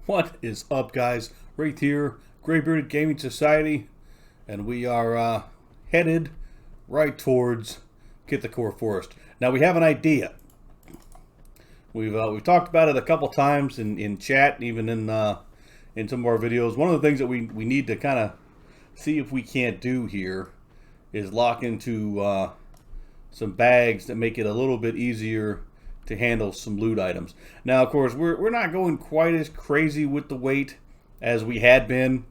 What is up, guys? Right here, Gray Bearded Gaming Society, and we are headed right towards Get the Core Forest. Now we have an idea. We've talked about it a couple times in chat, even in some of our videos. One of the things that we need to kind of see if we can't do here is lock into some bags that make it a little bit easier to handle some loot items. Now, of course, we're not going quite as crazy with the weight as we had been.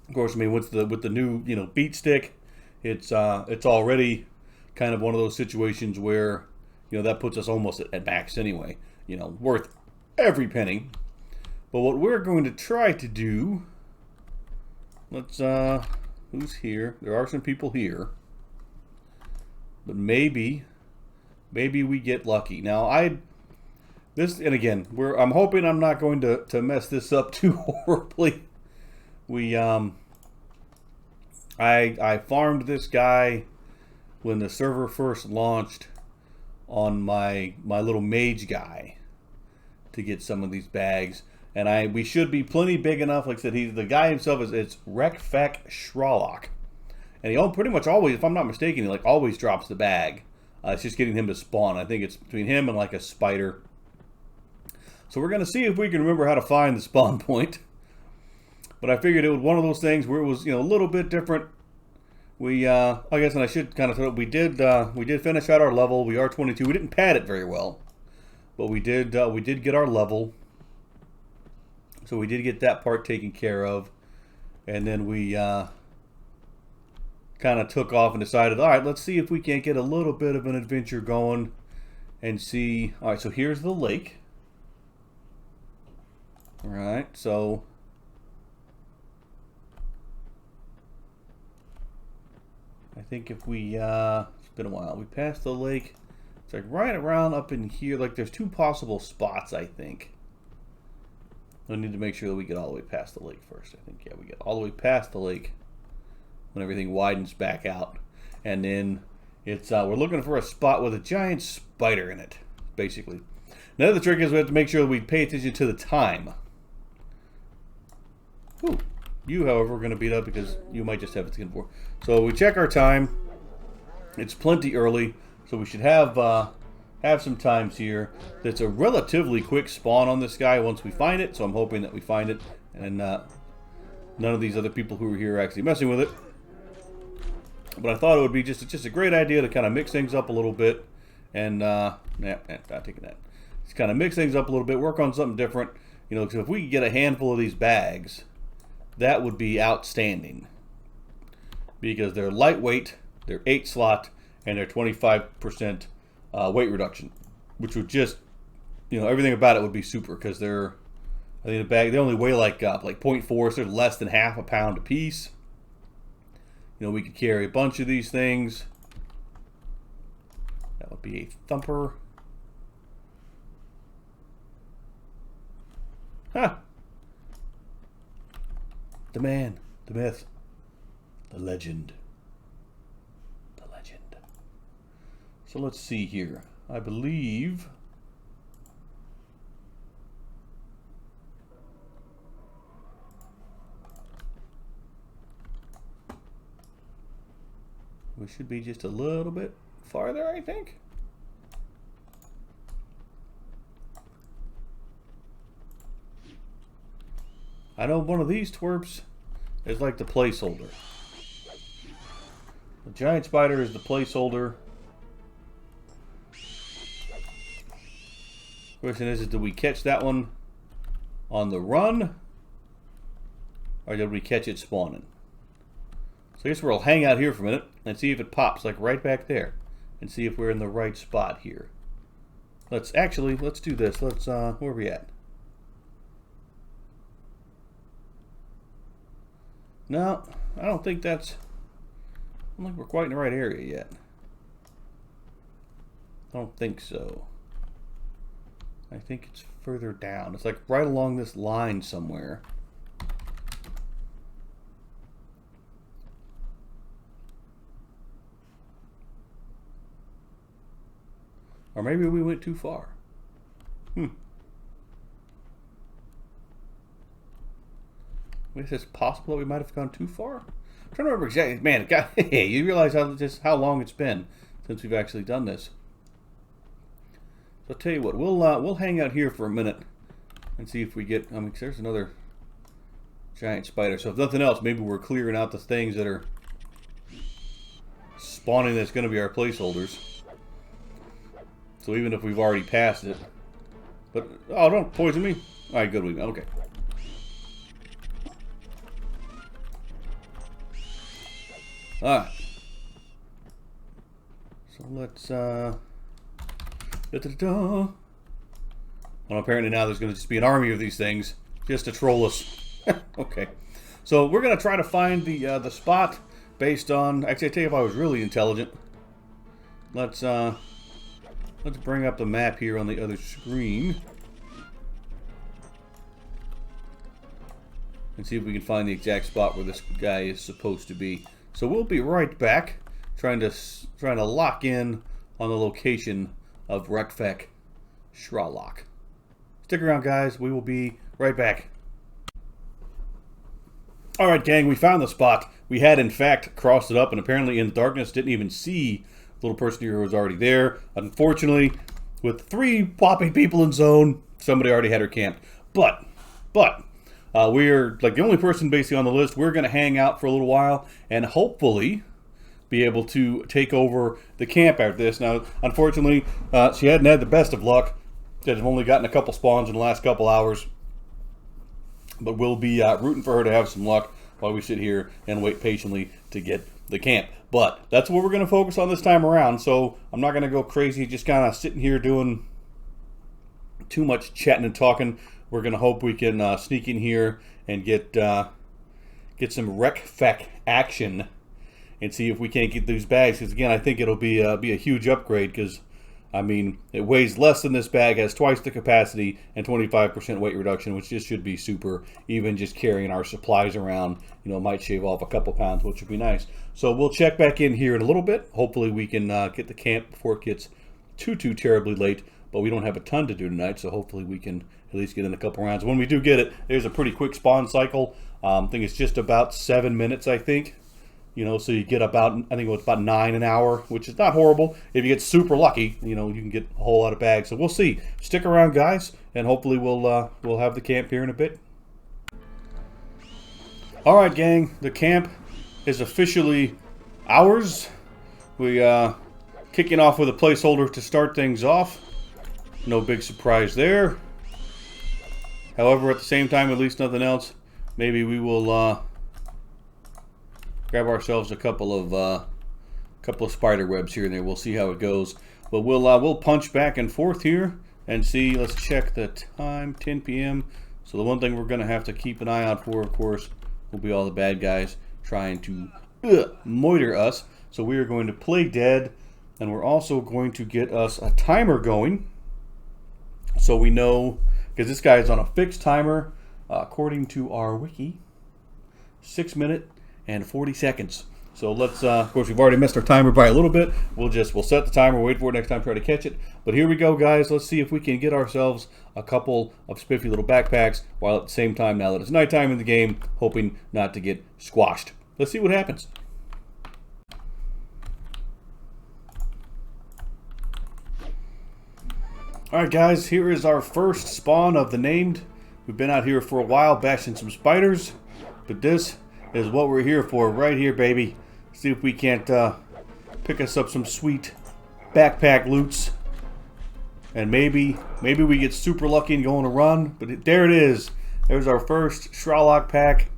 Of course, I mean with the new beat stick, it's already kind of one of those situations where that puts us almost at max anyway. Worth every penny. But what we're going to try to do, let's who's here? There are some people here, but maybe we get lucky. Now and again, I'm hoping I'm not going to mess this up too horribly. I farmed this guy when the server first launched on my little mage guy to get some of these bags, and we should be plenty big enough. Like I said, the guy himself it's Rekfek Shralock, and he pretty much always, if I'm not mistaken, he always drops the bag. It's just getting him to spawn. I think it's between him and like a spider. So we're going to see if we can remember how to find the spawn point. But I figured it was one of those things where it was a little bit different. I guess, and I should kind of say, we did finish out our level. We are 22. We didn't pad it very well, but we did get our level. So we did get that part taken care of, and then we kind of took off and decided, all right, let's see if we can't get a little bit of an adventure going and see. All right, so here's the lake. All right, so I think if we, it's been a while, we passed the lake. It's like right around up in here. Like there's two possible spots, I think. We need to make sure that we get all the way past the lake first. I think, yeah, we get all the way past the lake when everything widens back out, and then it's we're looking for a spot with a giant spider in it, basically. Now the trick is we have to make sure that we pay attention to the time. Ooh. You, however, we're going to beat up because you might just have it skin for. So we check our time. It's plenty early, so we should have some times here. That's a relatively quick spawn on this guy once we find it, so I'm hoping that we find it, and none of these other people who are here are actually messing with it. But I thought it would be just a great idea to kind of mix things up a little bit, and not taking that. Just kind of mix things up a little bit, work on something different. Because if we could get a handful of these bags, that would be outstanding. Because they're lightweight, they're 8 slot, and they're 25% weight reduction, which would just, everything about it would be super. Because I think the bag, they only weigh like 0.4, so they're less than half a pound a piece. We could carry a bunch of these things. That would be a thumper. Huh. The man, the myth, the legend. The legend. So let's see here. I believe we should be just a little bit farther, I think. I know one of these twerps is like the placeholder. The giant spider is the placeholder. Question is do we catch that one on the run, or did we catch it spawning? So I guess we'll hang out here for a minute and see if it pops like right back there, and see if we're in the right spot here. Let's do this. Let's where are we at? No, I don't think we're quite in the right area yet. I don't think so. I think it's further down. It's like right along this line somewhere. Or maybe we went too far. Is it possible that we might have gone too far? I'm trying to remember exactly. Man, God, you realize how long it's been since we've actually done this. So I'll tell you what, we'll hang out here for a minute and see if we get. I mean, there's another giant spider. So if nothing else, maybe we're clearing out the things that are spawning. That's going to be our placeholders. So even if we've already passed it, but oh, don't poison me. All right, good. Okay. Alright. So let's Well, apparently now there's going to just be an army of these things just to troll us. Okay. So we're going to try to find the spot based on. Actually, I tell you, if I was really intelligent, let's bring up the map here on the other screen and see if we can find the exact spot where this guy is supposed to be. So we'll be right back, trying to lock in on the location of Rekfek Shralock. Stick around, guys. We will be right back. All right, gang. We found the spot. We had, in fact, crossed it up, and apparently in the darkness didn't even see the little person here who was already there. Unfortunately, with 3 popping people in zone, somebody already had her camped. But we're like the only person basically on the list. We're going to hang out for a little while and hopefully be able to take over the camp after this. Now, unfortunately, she hadn't had the best of luck. She had only gotten a couple spawns in the last couple hours. But we'll be rooting for her to have some luck while we sit here and wait patiently to get the camp. But that's what we're going to focus on this time around. So I'm not going to go crazy just kind of sitting here doing too much chatting and talking. We're going to hope we can sneak in here and get some Rekfek action and see if we can't get these bags. Because again, I think it'll be a huge upgrade. Because I mean, it weighs less than this bag, has twice the capacity, and 25% weight reduction, which just should be super. Even just carrying our supplies around, you know, might shave off a couple pounds, which would be nice. So we'll check back in here in a little bit. Hopefully, we can get the camp before it gets too terribly late. But we don't have a ton to do tonight, so hopefully we can at least get in a couple rounds. When we do get it, there's a pretty quick spawn cycle. I think it's just about 7 minutes, I think. You know, so you get about, I think it was about 9 an hour, which is not horrible. If you get super lucky, you know, you can get a whole lot of bags. So we'll see. Stick around, guys, and hopefully we'll have the camp here in a bit. All right, gang, the camp is officially ours. We kicking off with a placeholder to start things off. No big surprise there. However, at the same time, at least nothing else, maybe we will grab ourselves a couple of spider webs here and there. We'll see how it goes. But we'll punch back and forth here and see. Let's check the time, 10 p.m. So the one thing we're going to have to keep an eye out for, of course, will be all the bad guys trying to moiter us. So we are going to play dead, and we're also going to get us a timer going. So we know, because this guy is on a fixed timer, according to our wiki, 6 minutes and 40 seconds. So let's, of course, we've already missed our timer by a little bit. We'll set the timer, wait for it next time, try to catch it. But here we go, guys. Let's see if we can get ourselves a couple of spiffy little backpacks, while at the same time, now that it's nighttime in the game, hoping not to get squashed. Let's see what happens. Alright, guys, here is our first spawn of the named. We've been out here for a while bashing some spiders, but this is what we're here for right here, baby. See if we can't pick us up some sweet backpack loots, and maybe we get super lucky and go on a run. But there it is. There's our first Shralock pack.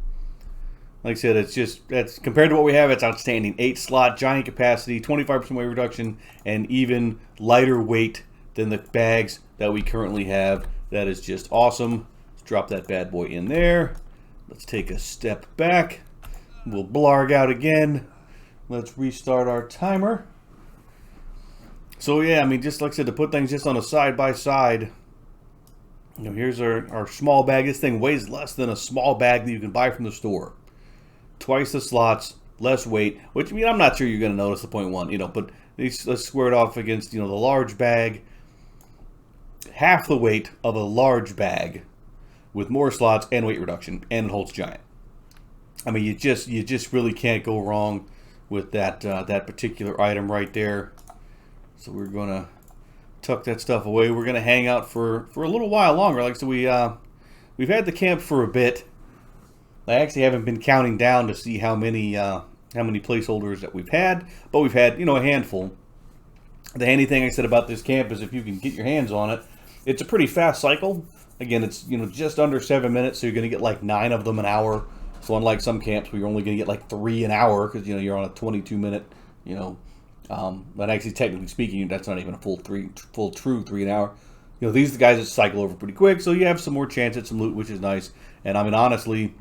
Like I said, that's compared to what we have, it's outstanding. 8 slot, giant capacity, 25% weight reduction, and even lighter weight than the bags that we currently have. That is just awesome. Let's drop that bad boy in there. Let's take a step back. We'll blarg out again. Let's restart our timer. So yeah, I mean, just like I said, to put things just on a side by side. You know, here's our small bag. This thing weighs less than a small bag that you can buy from the store. Twice the slots, less weight. Which, I mean, I'm not sure you're going to notice the 0.1, you know, but let's square it off against, you know, the large bag. Half the weight of a large bag with more slots and weight reduction, and it holds giant. I mean, you just really can't go wrong with that that particular item right there. So we're gonna tuck that stuff away. We're gonna hang out for a little while longer. Like so, we've had the camp for a bit. I actually haven't been counting down to see how many placeholders that we've had, but we've had, you know, a handful. The handy thing I said about this camp is if you can get your hands on it, it's a pretty fast cycle. Again, it's, you know, just under 7 minutes, so you're going to get like 9 of them an hour. So unlike some camps where you're only going to get like 3 an hour because, you know, you're on a 22-minute, you know, but actually technically speaking, that's not even a full true 3 an hour. You know, these are the guys that cycle over pretty quick, so you have some more chance at some loot, which is nice. And I mean, honestly,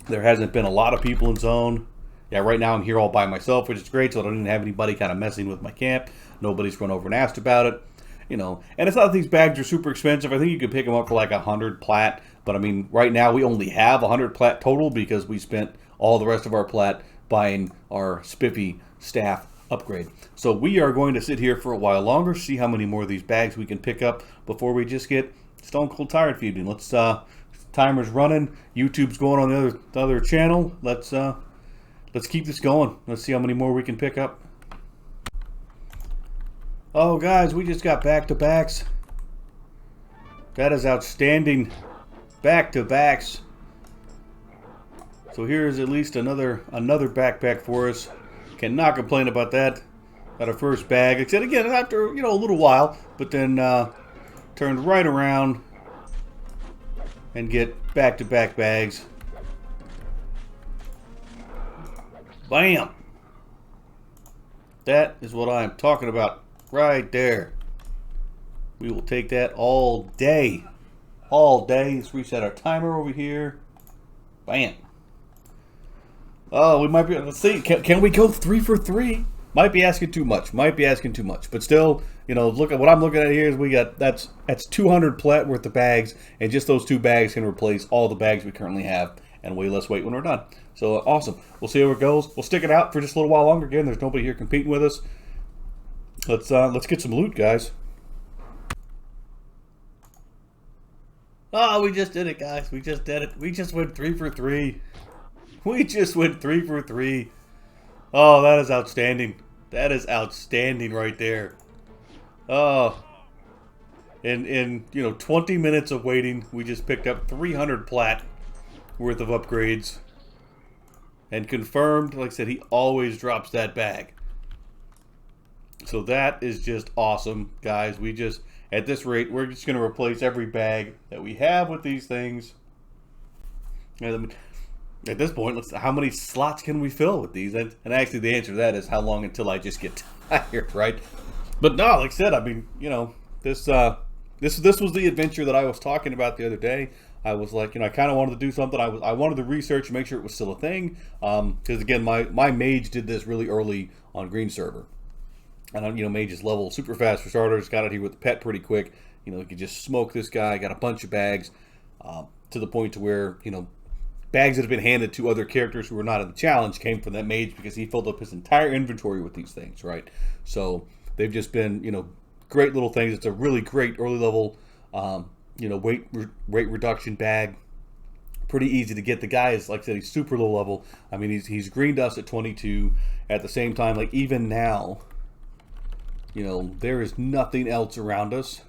there hasn't been a lot of people in zone. Yeah, right now I'm here all by myself, which is great, so I don't even have anybody kind of messing with my camp. Nobody's run over and asked about it, you know. And it's not that these bags are super expensive. I think you could pick them up for like 100 plat, but I mean, right now we only have 100 plat total because we spent all the rest of our plat buying our spiffy staff upgrade. So we are going to sit here for a while longer, see how many more of these bags we can pick up before we just get stone cold tired feeding. Let's timer's running. YouTube's going on the other channel. Let's keep this going. Let's see how many more we can pick up. Oh, guys, we just got back-to-backs. That is outstanding. Back-to-backs. So here's at least another backpack for us. Cannot complain about that. Got our first bag. Except again after, you know, a little while, but then turned right around and get back-to-back bags. Bam! That is what I'm talking about right there. We will take that all day. All day. Let's reset our timer over here. Bam. Oh, we might be, let's see. Can we go 3 for 3? Might be asking too much. Might be asking too much. But still, you know, look at what I'm looking at here is we got, that's 200 plat worth of bags, and just those 2 bags can replace all the bags we currently have and way less weight when we're done. So awesome. We'll see how it goes. We'll stick it out for just a little while longer. Again, there's nobody here competing with us. Let's get some loot, guys. Oh, we just did it, guys. We just did it. We just went 3 for 3. We just went 3 for 3. Oh, that is outstanding. That is outstanding right there. Oh. In you know, 20 minutes of waiting, we just picked up 300 plat worth of upgrades. And confirmed, like I said, he always drops that bag. So that is just awesome, guys. We just, at this rate, we're just going to replace every bag that we have with these things. And at this point, how many slots can we fill with these? And actually, the answer to that is how long until I just get tired, right? But no, like I said, I mean, you know, this was the adventure that I was talking about the other day. I was like, you know, I kind of wanted to do something. I wanted to research and make sure it was still a thing. Because again, my mage did this really early on green server. And you know, mage is level super fast for starters. Got out here with the pet pretty quick. You know, you could just smoke this guy. Got a bunch of bags to the point to where, you know, bags that have been handed to other characters who were not in the challenge came from that mage because he filled up his entire inventory with these things, right? So they've just been, you know, great little things. It's a really great early level, you know, weight reduction bag. Pretty easy to get. The guy is, like I said, he's super low level. I mean, he's green dust at 22. At the same time, like even now, you know, there is nothing else around us.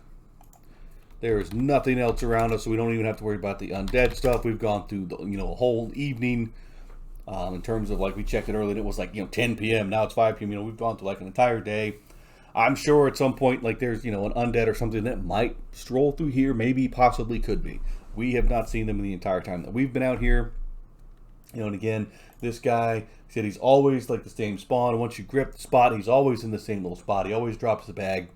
There is nothing else around us, so we don't even have to worry about the undead stuff. We've gone through the, you know, a whole evening in terms of, like, we checked it early and it was like, you know, 10 p.m. Now it's 5 p.m. You know, we've gone through like an entire day. I'm sure at some point, like, there's, you know, an undead or something that might stroll through here. Maybe, possibly, could be. We have not seen them in the entire time that we've been out here. You know, and again, this guy said he's always like the same spawn. Once you grip the spot, he's always in the same little spot. He always drops the bag.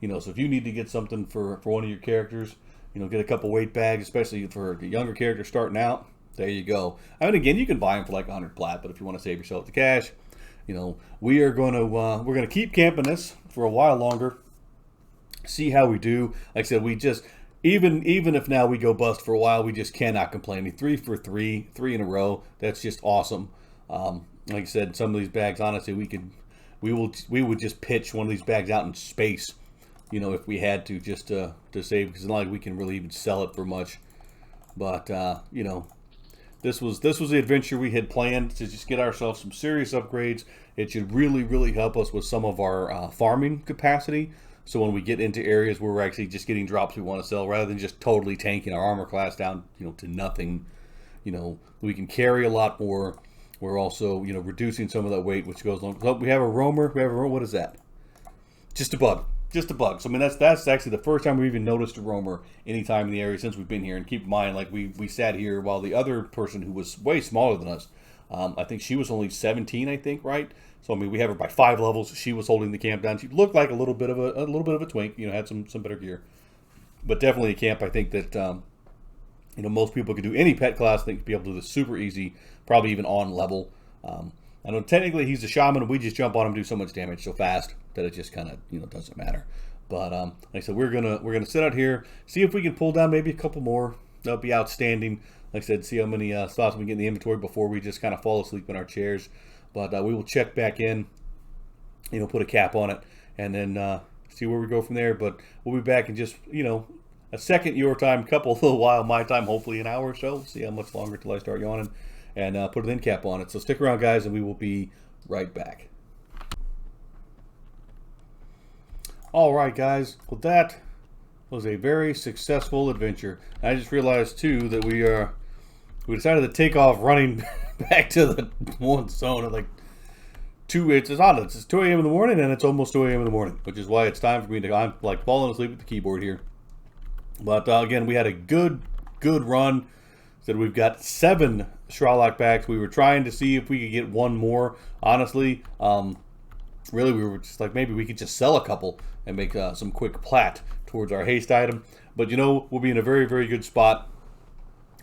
You know, so if you need to get something for one of your characters, you know, get a couple weight bags, especially for the younger character starting out, there you go. I mean, again, you can buy them for like 100 plat, but if you want to save yourself the cash, you know, we're gonna keep camping this for a while longer, see how we do. Like I said, we just, even if now we go bust for a while, we just cannot complain. I mean, 3 for 3 in a row, that's just awesome. Like I said, some of these bags, honestly, we would just pitch one of these bags out in space, you know, if we had to, just to save, because it's not like we can really even sell it for much. But you know, this was the adventure we had planned to just get ourselves some serious upgrades. It should really help us with some of our farming capacity. So when we get into areas where we're actually just getting drops we want to sell, rather than just totally tanking our armor class down, to nothing, we can carry a lot more. We're also, reducing some of that weight, which goes along. So we have a roamer. What is that? Just a bug. Just a bug. So I mean, that's actually the first time we've even noticed a roamer anytime in the area since we've been here. And keep in mind, like we sat here while the other person who was way smaller than us, I think she was only 17, I think, right? So I mean, we have her by 5 levels. She was holding the camp down. She looked like a little bit of a twink. Had some better gear, but definitely a camp. I think that most people could do any pet class. They could be able to do this super easy, probably even on level. I know technically he's a shaman, and we just jump on him, do so much damage so fast that it just kind of doesn't matter. But like I said, we're gonna sit out here, see if we can pull down maybe a couple more. That'll be outstanding. Like I said, see how many slots we get in the inventory before we just kind of fall asleep in our chairs. But we will check back in, put a cap on it, and then see where we go from there. But we'll be back in just a second your time, a little while my time, hopefully an hour or so. See how much longer till I start yawning, and put an end cap on it. So stick around, guys, and we will be right back. All right, guys. Well, that was a very successful adventure. I just realized too that we decided to take off running back to the one zone at like 2. It's 2 a.m. in the morning, and it's almost 2 a.m. in the morning, which is why it's time for me to. I'm like falling asleep at the keyboard here. But again, we had a good run. Said we've got 7 Shralock bags. We were trying to see if we could get one more. Honestly, really, we were just like, maybe we could just sell a couple and make some quick plat towards our haste item. But we'll be in a very good spot.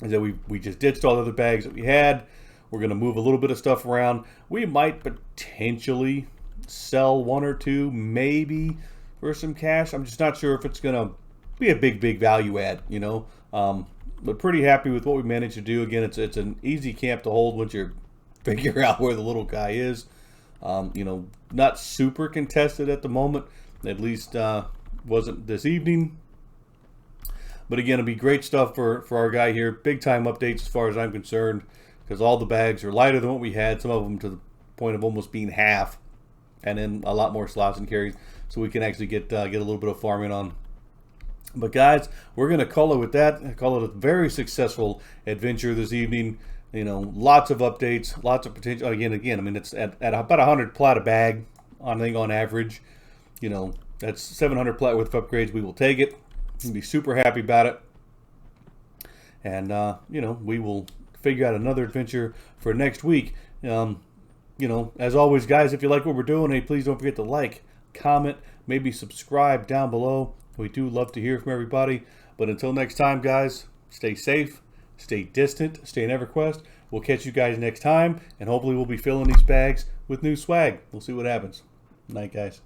Is that we just ditched all the other bags that we had. We're going to move a little bit of stuff around. We might potentially sell 1 or 2, maybe, for some cash. I'm just not sure if it's going to be a big value add, but pretty happy with what we managed to do. Again, it's an easy camp to hold once you figure out where the little guy is. Not super contested at the moment, at least wasn't this evening. But again, it'll be great stuff for our guy here. Big time updates as far as I'm concerned, because all the bags are lighter than what we had, some of them to the point of almost being half, and then a lot more slots and carries, so we can actually get a little bit of farming on. But guys, we're going to call it with that. I call it a very successful adventure this evening. Lots of updates, lots of potential. Again, I mean, it's at about 100 plat a bag, I think, on average. That's 700 plat worth of upgrades. We will take it. We'll be super happy about it. And, we will figure out another adventure for next week. As always, guys, if you like what we're doing, hey, please don't forget to like, comment, maybe subscribe down below. We do love to hear from everybody. But until next time, guys, stay safe, stay distant, stay in EverQuest. We'll catch you guys next time, and hopefully we'll be filling these bags with new swag. We'll see what happens. Night, guys.